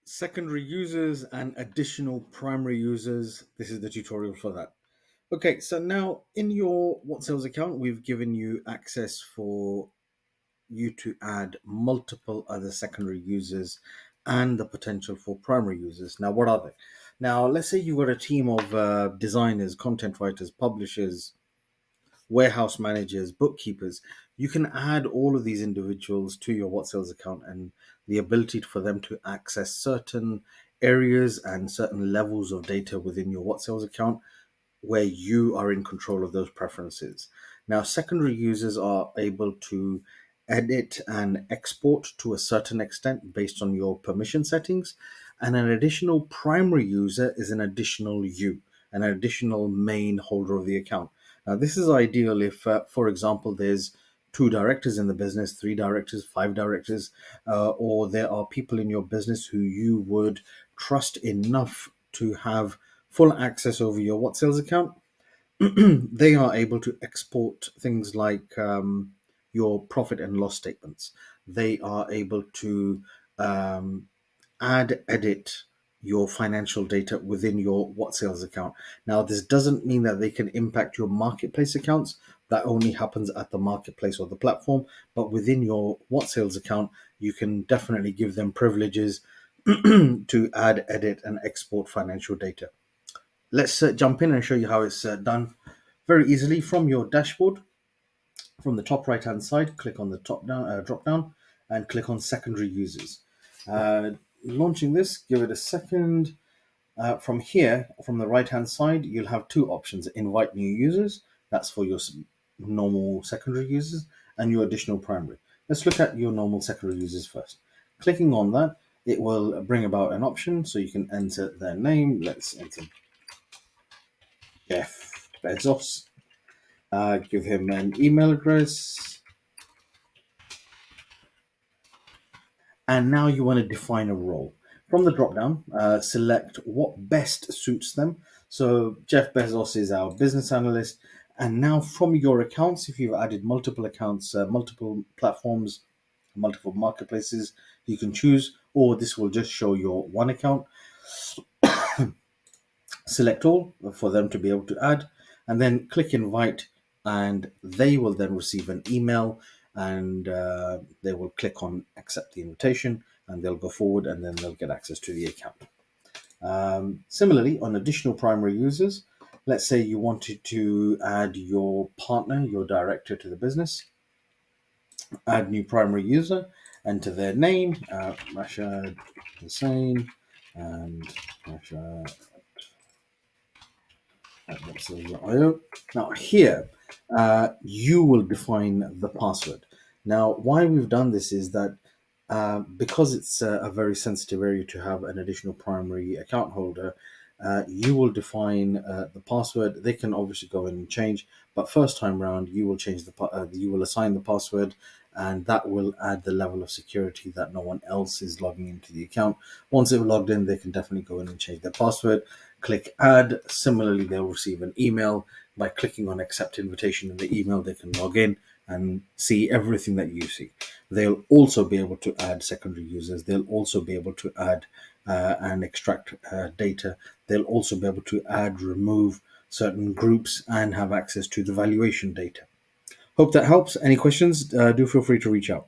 secondary users and additional primary users. This is the tutorial for that. Okay, so now in your Whatsales account, we've given you access for you to add multiple other secondary users and the potential for primary users. Now, what are they? Now, let's say you've got a team of designers, content writers, publishers, warehouse managers, bookkeepers. You can add all of these individuals to your Whatsales account, and the ability for them to access certain areas and certain levels of data within your Whatsales account where you are in control of those preferences. Now, secondary users are able to edit and export to a certain extent based on your permission settings, and an additional primary user is an additional you, an additional main holder of the account. Now, this is ideal if, for example, there's two directors in the business, three directors, five directors, or there are people in your business who you would trust enough to have full access over your Whatsales account. They are able to export things like your profit and loss statements. They are able to um, add, edit your financial data within your Whatsales account. Now, this doesn't mean that they can impact your marketplace accounts. That only happens at the marketplace or the platform. But within your Whatsales account, you can definitely give them privileges to add, edit, and export financial data. Let's jump in and show you how it's done very easily from your dashboard. From the top right hand side, click on the top down drop down and click on secondary users. Launching this, give it a second. From here, from the right hand side, you'll have two options: invite new users, that's for your normal secondary users, and your additional primary. Let's look at your normal secondary users first. Clicking on that, it will bring about an option so you can enter their name. Let's enter Jeff Bezos. Give him an email address. And now you want to define a role. From the drop down, select what best suits them. So Jeff Bezos is our business analyst. And now from your accounts, if you've added multiple accounts, multiple platforms, multiple marketplaces, you can choose, or this will just show your one account. Select all for them to be able to add, and then click invite, and they will then receive an email, and they will click on accept the invitation, and they'll go forward, and then they'll get access to the account. Similarly, on additional primary users, let's say you wanted to add your partner, your director to the business. Add new primary user, enter their name, Rashad Hussain, and Rashad at Whatsales.io. Now here, you will define the password. Now, why we've done this is that because it's a very sensitive area to have an additional primary account holder, you will define the password. They can obviously go in and change, but first time round, you will change you will assign the password, and that will add the level of security that no one else is logging into the account. Once they've logged in, they can definitely go in and change their password. Click add. Similarly, they'll receive an email. By clicking on accept invitation in the email, they can log in and see everything that you see. They'll also be able to add secondary users. They'll also be able to add and extract data. They'll also be able to add, remove certain groups, and have access to the valuation data. Hope that helps. Any questions, do feel free to reach out.